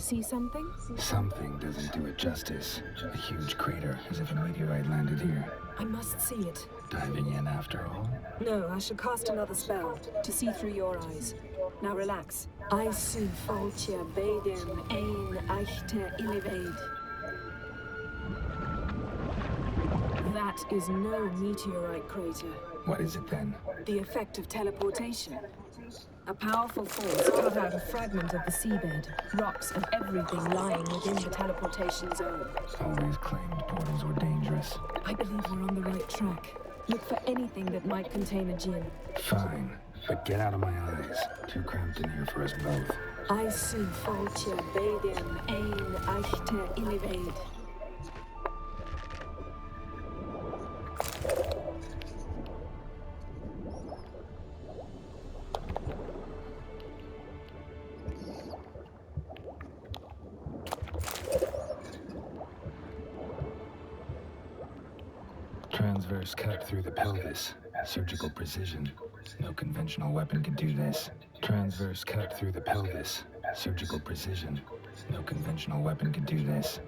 See something? Something doesn't do it justice. A huge crater, as if a meteorite landed here. I must see it. Diving in after all? No, I should cast another spell to see through your eyes. Now relax. I su faltia bedem ein eichte illivaid. That is no meteorite crater. What is it then? The effect of teleportation. A powerful force cut out a fragment of the seabed, rocks and everything lying within the teleportation zone. Always claimed portals were dangerous. I believe we're on the right track. Look for anything that might contain a djinn. Fine, but get out of my eyes. Too cramped in here for us both. I su faltia bedem ein eichte illivaid. Transverse cut through the pelvis. Surgical precision. No conventional weapon could do this. Transverse cut through the pelvis. Surgical precision. No conventional weapon could do this.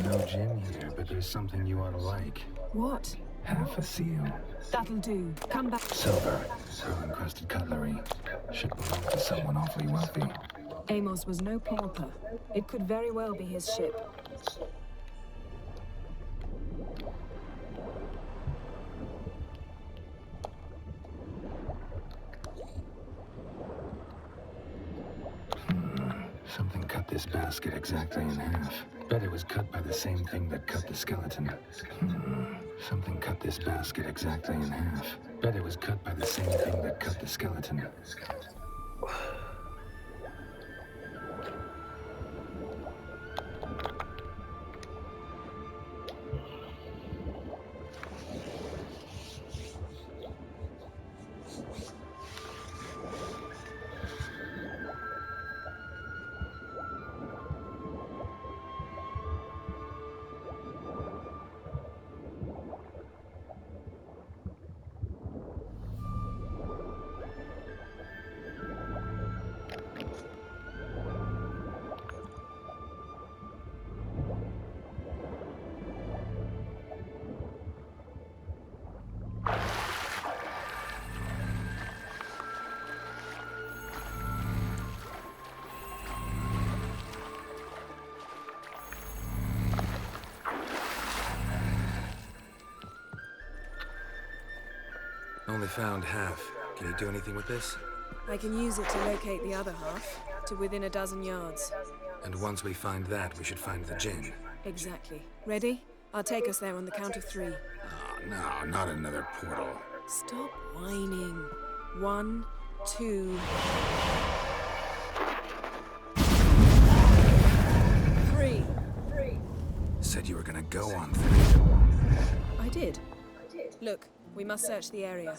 No djinn here, but there's something you ought to like. What? Half a seal. That'll do. Come back. Silver. Pearl-encrusted cutlery. Should belong to someone awfully wealthy. Amos was no pauper. It could very well be his ship. Something cut this basket exactly in half. Bet it was cut by the same thing that cut the skeleton. Something cut this basket exactly in half. Bet it was cut by the same thing that cut the skeleton. Only found half. Can you do anything with this? I can use it to locate the other half, to within a dozen yards. And once we find that, we should find the djinn. Exactly. Ready? I'll take us there on the count of 3. Oh, no, not another portal. Stop whining. 1, 2... 3. Said you were gonna go on 3. I did. Look, we must search the area.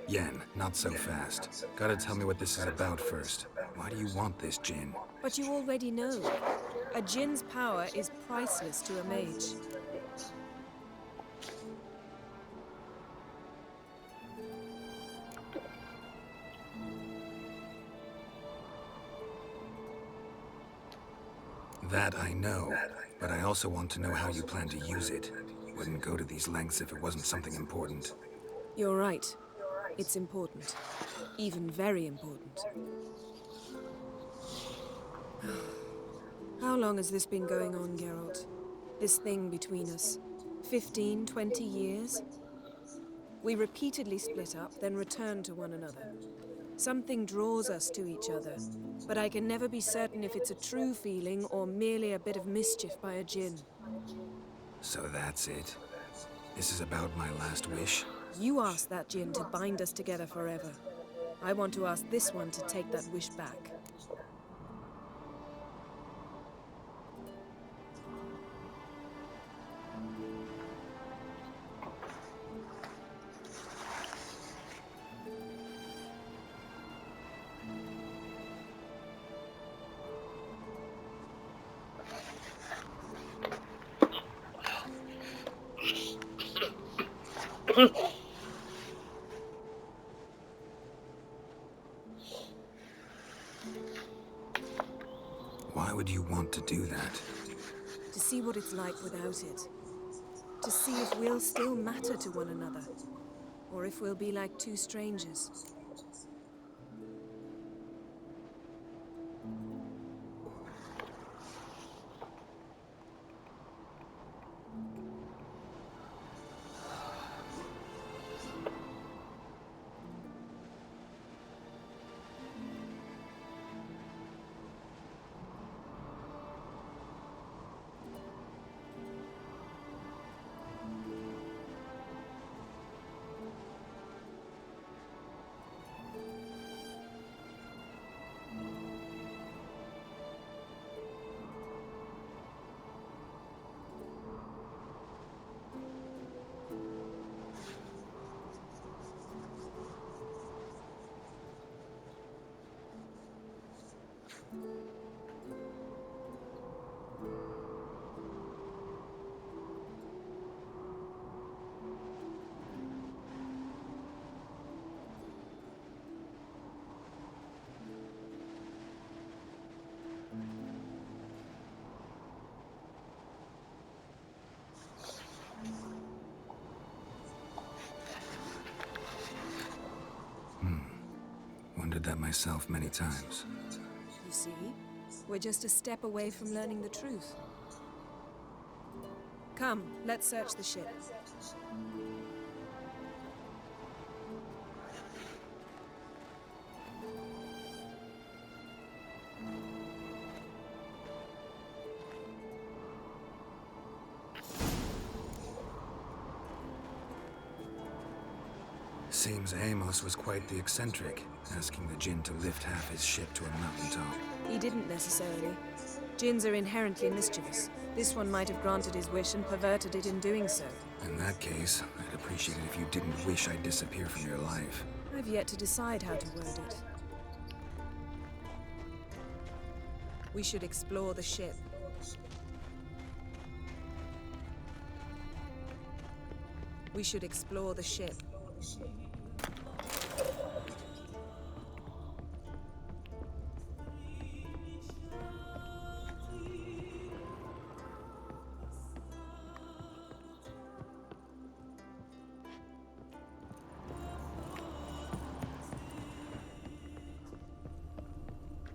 Yen, not so fast. Gotta tell me what this is about first. Why do you want this djinn? But you already know. A djinn's power is priceless to a mage. That I know, but I also want to know how you plan to use it. Wouldn't go to these lengths if it wasn't something important. You're right. It's important. Even very important. How long has this been going on, Geralt? This thing between us? 15, 20 years? We repeatedly split up, then returned to one another. Something draws us to each other, but I can never be certain if it's a true feeling or merely a bit of mischief by a djinn. So that's it. This is about my last wish. You asked that djinn to bind us together forever. I want to ask this one to take that wish back. to see what it's like without it. To see if we'll still matter to one another, or if we'll be like two strangers. Wondered that myself many times. You see? We're just a step away from learning the truth. Come, let's search the ship. Seems Amos was quite the eccentric, asking the Jinn to lift half his ship to a mountaintop. He didn't necessarily. Jinns are inherently mischievous. This one might have granted his wish and perverted it in doing so. In that case, I'd appreciate it if you didn't wish I'd disappear from your life. I've yet to decide how to word it. We should explore the ship. We should explore the ship.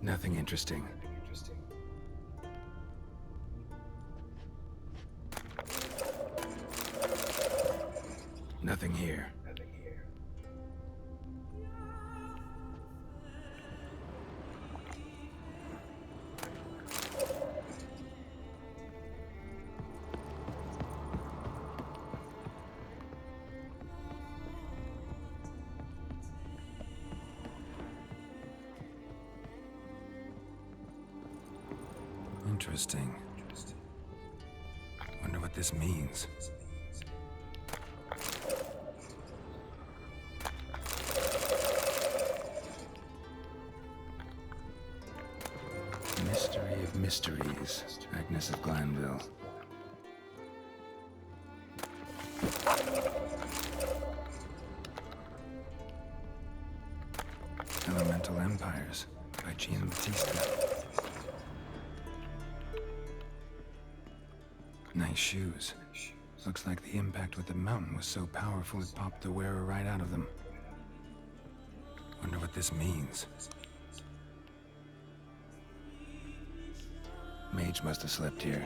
Nothing interesting. Nothing here. Interesting. Wonder what this means. Mystery of mysteries, Agnes of Glanville. Elemental Empires by Giambattista. Nice shoes. Looks like the impact with the mountain was so powerful it popped the wearer right out of them. Wonder what this means. Mage must have slept here.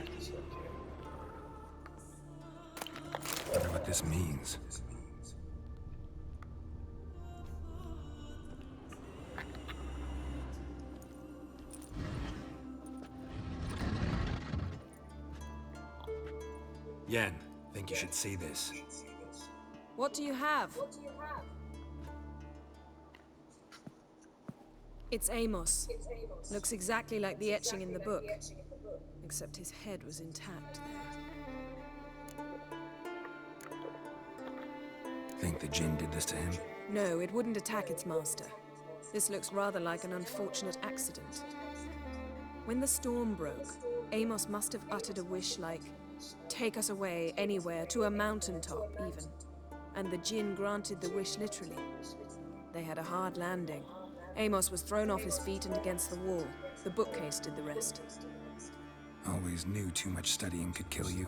Wonder what this means. Yen, think you should see this. What do you have? It's Amos. Looks exactly like the etching in the book. Except his head was intact there. Think the Jinn did this to him? No, it wouldn't attack its master. This looks rather like an unfortunate accident. When the storm broke, Amos must have uttered a wish like, "Take us away, anywhere, to a mountaintop, even." And the Jinn granted the wish literally. They had a hard landing. Amos was thrown off his feet and against the wall. The bookcase did the rest. Always knew too much studying could kill you.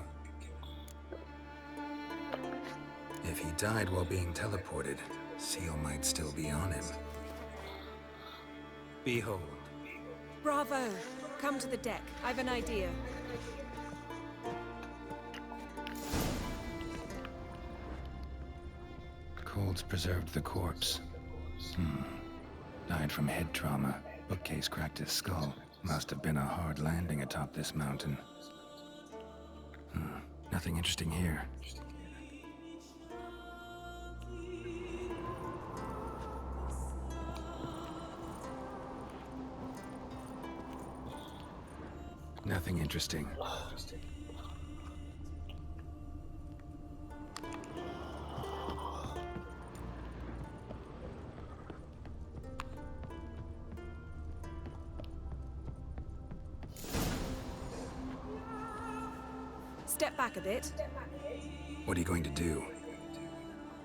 If he died while being teleported, Seal might still be on him. Behold. Bravo! Come to the deck. I've an idea. Cold's preserved the corpse. Died from head trauma. Bookcase cracked his skull. Must have been a hard landing atop this mountain. Nothing interesting here. Nothing interesting. Step back a bit. What are you going to do?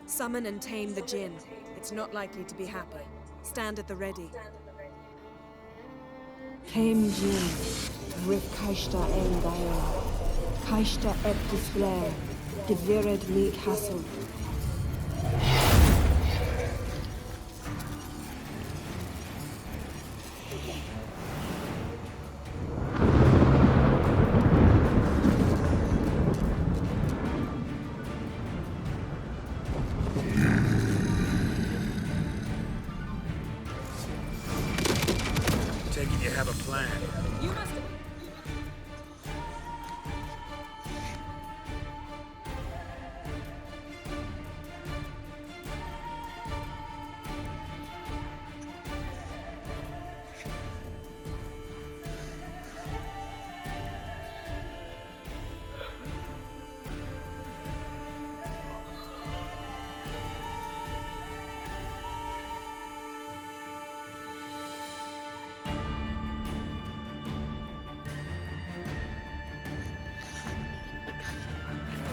Summon and tame the Jinn. It's not likely to be happy. Stand at the ready. Tame Jinn, Rif Kaishta El Gael, Kaishta Et Disflair, Devired Meek Hassel. Take it you have a plan. You must have...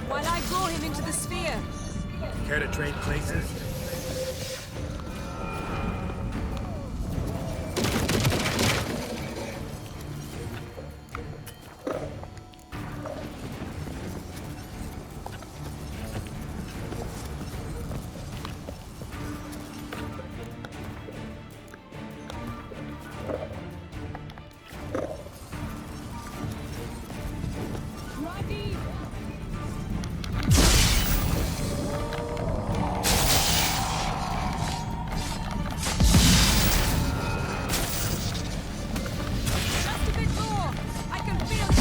While I draw him into the sphere. Care to trade places? Just a bit more. I can feel it.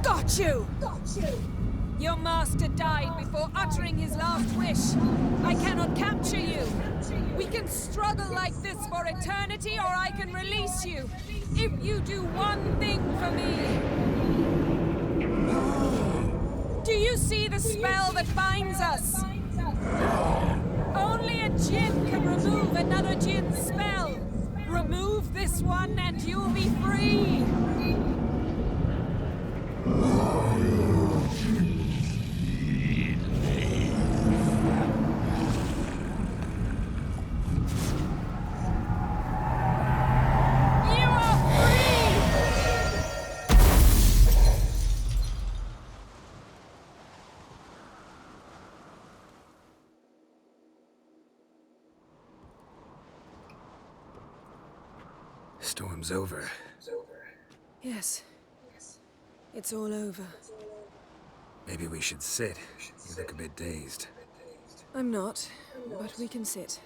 Got you! Your master died before uttering his last wish. I cannot capture you. We can struggle like this for eternity, or I can release you. If you do one thing for me. Do you see the spell that binds us? Only a Jinn can remove another Jinn's spell. Remove this one and you'll be free. You are free! Storm's over. Yes. It's all over. Maybe we should sit. You look a bit dazed. I'm not, but we can sit.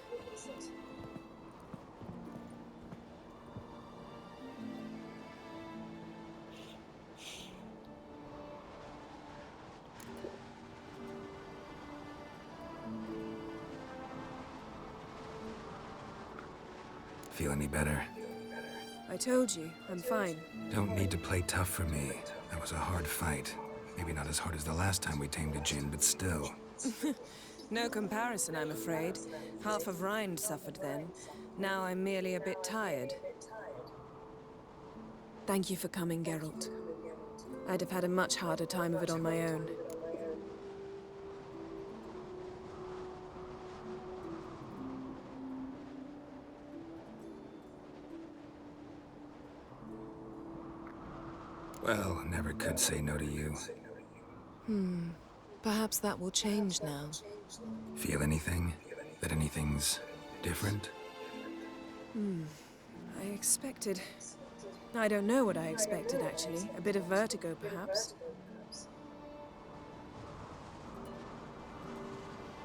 Feel any better? I told you, I'm fine. Don't need to play tough for me. That was a hard fight. Maybe not as hard as the last time we tamed a Jinn, but still. No comparison, I'm afraid. Half of Rind suffered then. Now I'm merely a bit tired. Thank you for coming, Geralt. I'd have had a much harder time of it on my own. Well, never could say no to you. Perhaps that will change now. Feel anything? That anything's different? I expected... I don't know what I expected, actually. A bit of vertigo, perhaps.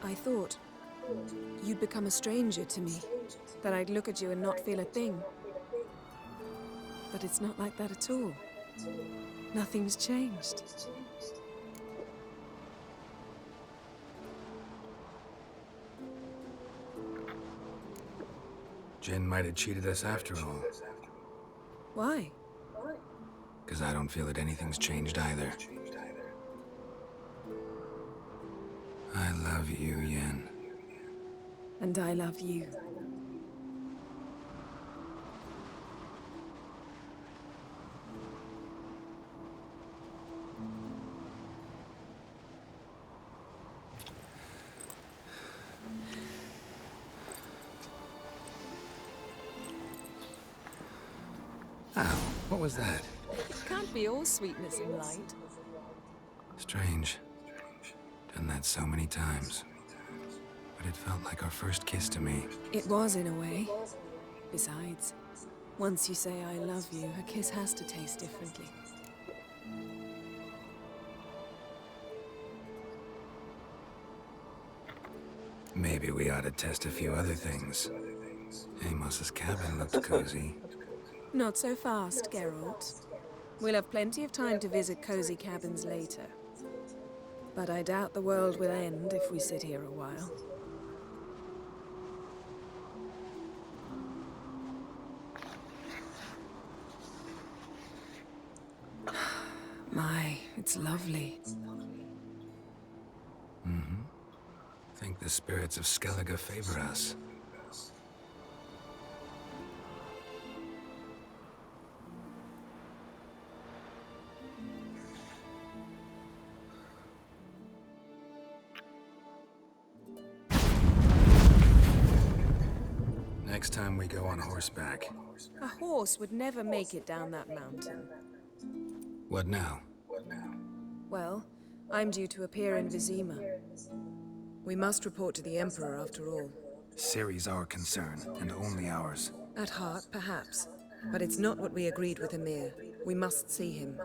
I thought you'd become a stranger to me, that I'd look at you and not feel a thing. But it's not like that at all. Nothing's changed. Jin might have cheated us after all. Why? Because I don't feel that anything's changed either. I love you, Yen. And I love you. Ow, what was that? It can't be all sweetness and light. Strange. Done that so many times. But it felt like our first kiss to me. It was, in a way. Besides, once you say I love you, a kiss has to taste differently. Maybe we ought to test a few other things. Amos's cabin looked cozy. Not so fast, Geralt. We'll have plenty of time to visit cozy cabins later. But I doubt the world will end if we sit here a while. My, it's lovely. Think the spirits of Skellige favor us. Next time we go on horseback. A horse would never make it down that mountain. What now? Well, I'm due to appear in Vizima. We must report to the Emperor, after all. Ciri's our concern, and only ours. At heart, perhaps. But it's not what we agreed with Emir. We must see him.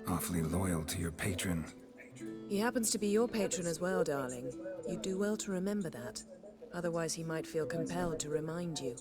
Awfully loyal to your patron. He happens to be your patron as well, darling. You do well to remember that. Otherwise, he might feel compelled to remind you.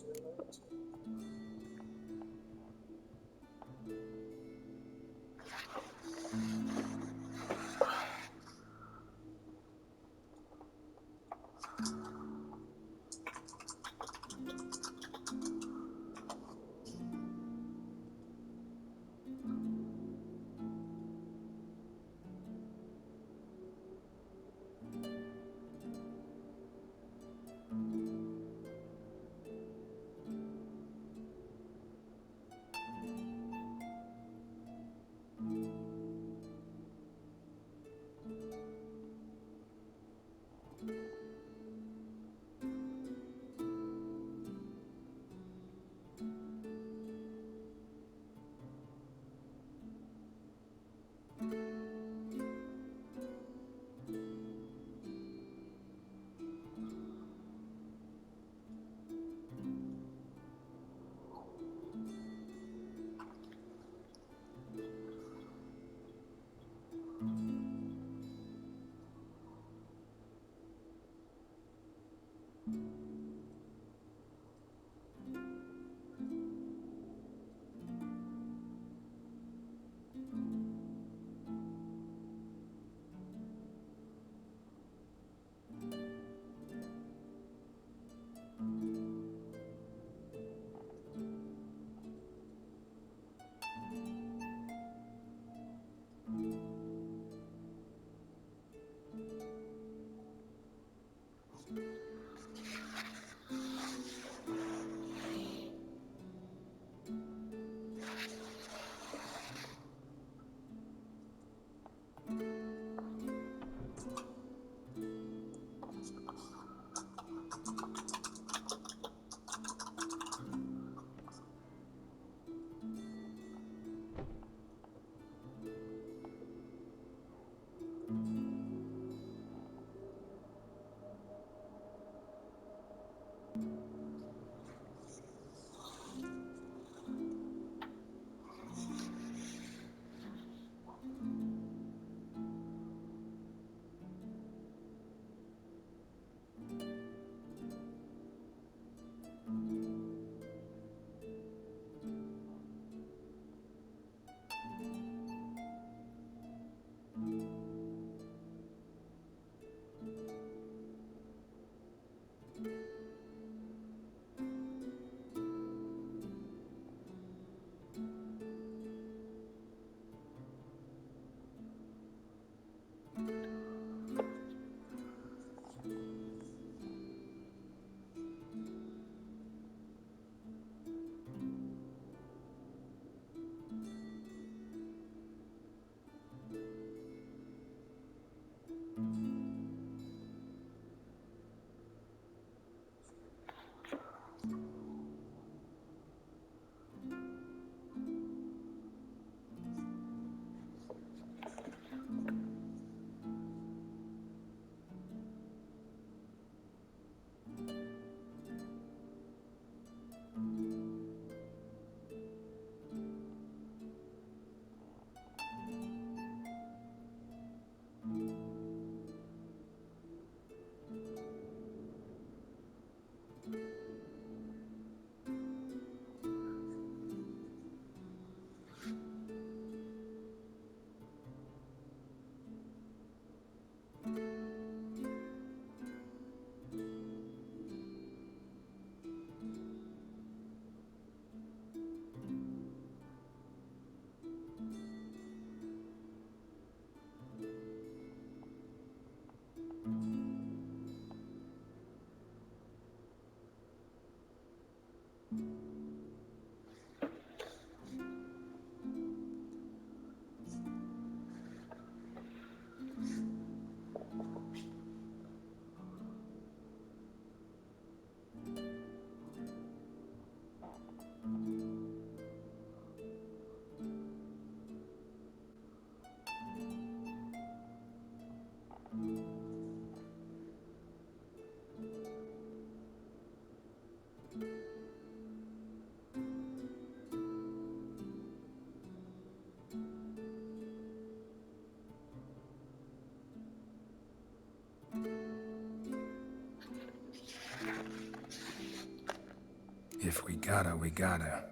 if we gotta, we gotta.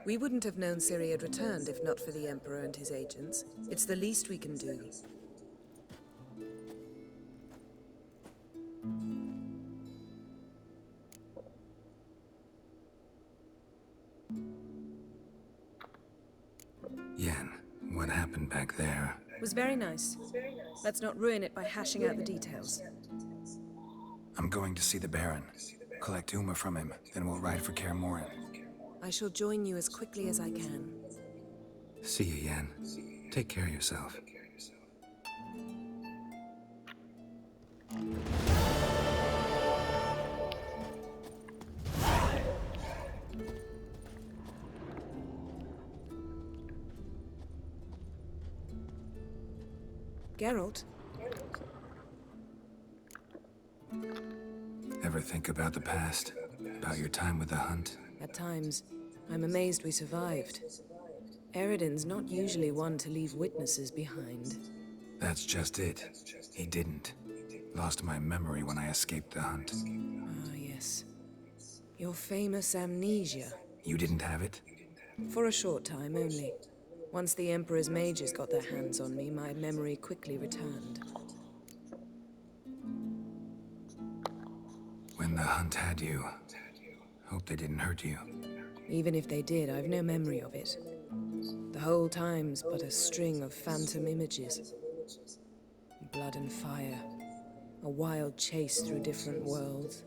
We wouldn't have known Ciri had returned if not for the Emperor and his agents. It's the least we can do. Yen, what happened back there? It was very nice. Let's not ruin it by hashing out the details. I'm going to see the Baron. Collect Uma from him, then we'll ride for Kaer Morhen. I shall join you as quickly as I can. See you, Yen. Take care of yourself. Geralt? Ever think about the past? About your time with the Hunt? At times, I'm amazed we survived. Eridan's not usually one to leave witnesses behind. That's just it. He didn't. Lost my memory when I escaped the Hunt. Ah, yes. Your famous amnesia. You didn't have it? For a short time only. Once the Emperor's mages got their hands on me, my memory quickly returned. When the Hunt had you, hope they didn't hurt you. Even if they did, I've no memory of it. The whole time's but a string of phantom images. Blood and fire. A wild chase through different worlds.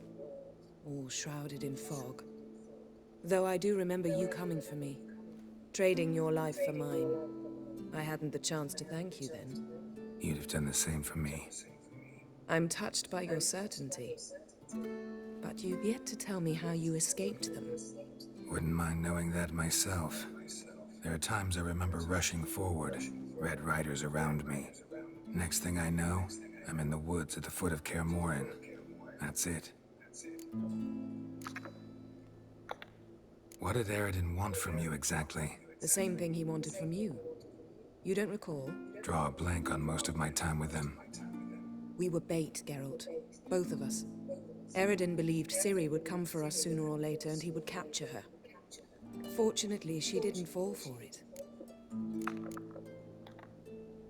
All shrouded in fog. Though I do remember you coming for me. Trading your life for mine. I hadn't the chance to thank you then. You'd have done the same for me. I'm touched by your certainty. But you've yet to tell me how you escaped them. Wouldn't mind knowing that myself. There are times I remember rushing forward, Red Riders around me. Next thing I know, I'm in the woods at the foot of Kaer Morhen. That's it. What did Eridan want from you exactly? The same thing he wanted from you. You don't recall? Draw a blank on most of my time with him. We were bait, Geralt. Both of us. Eridan believed Ciri would come for us sooner or later and he would capture her. Fortunately, she didn't fall for it.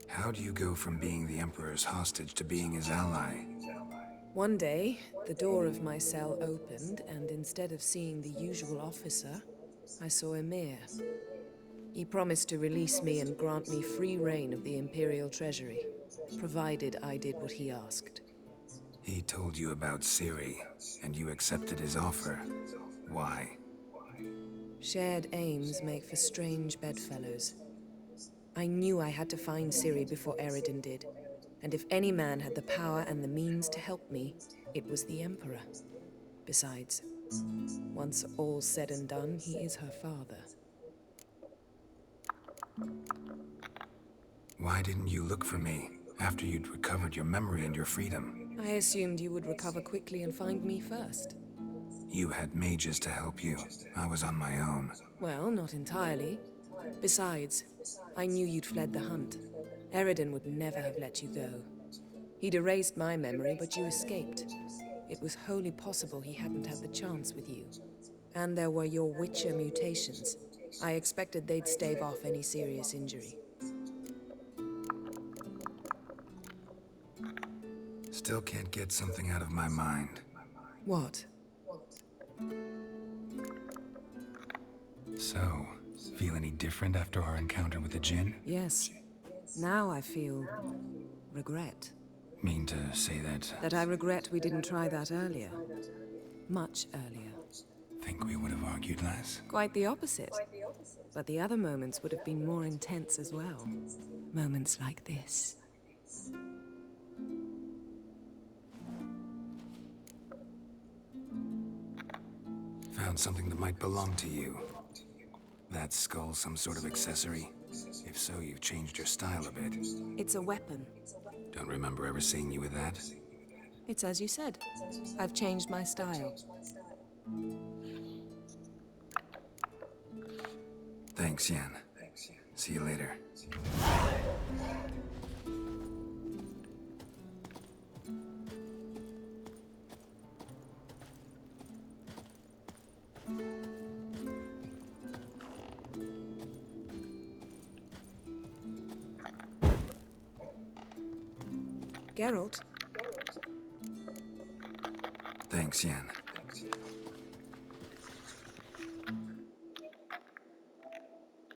How do you go from being the Emperor's hostage to being his ally? One day, the door of my cell opened, and instead of seeing the usual officer, I saw Emhyr. He promised to release me and grant me free reign of the Imperial Treasury, provided I did what he asked. He told you about Ciri, and you accepted his offer. Why? Shared aims make for strange bedfellows. I knew I had to find Ciri before Eridan did, and if any man had the power and the means to help me, it was the Emperor. Besides, once all's said and done, he is her father. Why didn't you look for me after you'd recovered your memory and your freedom? I assumed you would recover quickly and find me first. You had mages to help you. I was on my own. Well, not entirely. Besides, I knew you'd fled the Hunt. Eridan would never have let you go. He'd erased my memory, but you escaped. It was wholly possible he hadn't had the chance with you. And there were your Witcher mutations. I expected they'd stave off any serious injury. Still can't get something out of my mind. What? So, feel any different after our encounter with the Djinn? Yes. Now I feel regret. Mean to say that? That I regret we didn't try that earlier. Much earlier. Think we would have argued less? Quite the opposite. But the other moments would have been more intense as well. Moments like this. Found something that might belong to you. That skull some sort of accessory? If so, you've changed your style a bit. It's a weapon. Don't remember ever seeing you with that. It's as you said. I've changed my style. Thanks, Yen. See you later. Geralt, Thanks, Yen.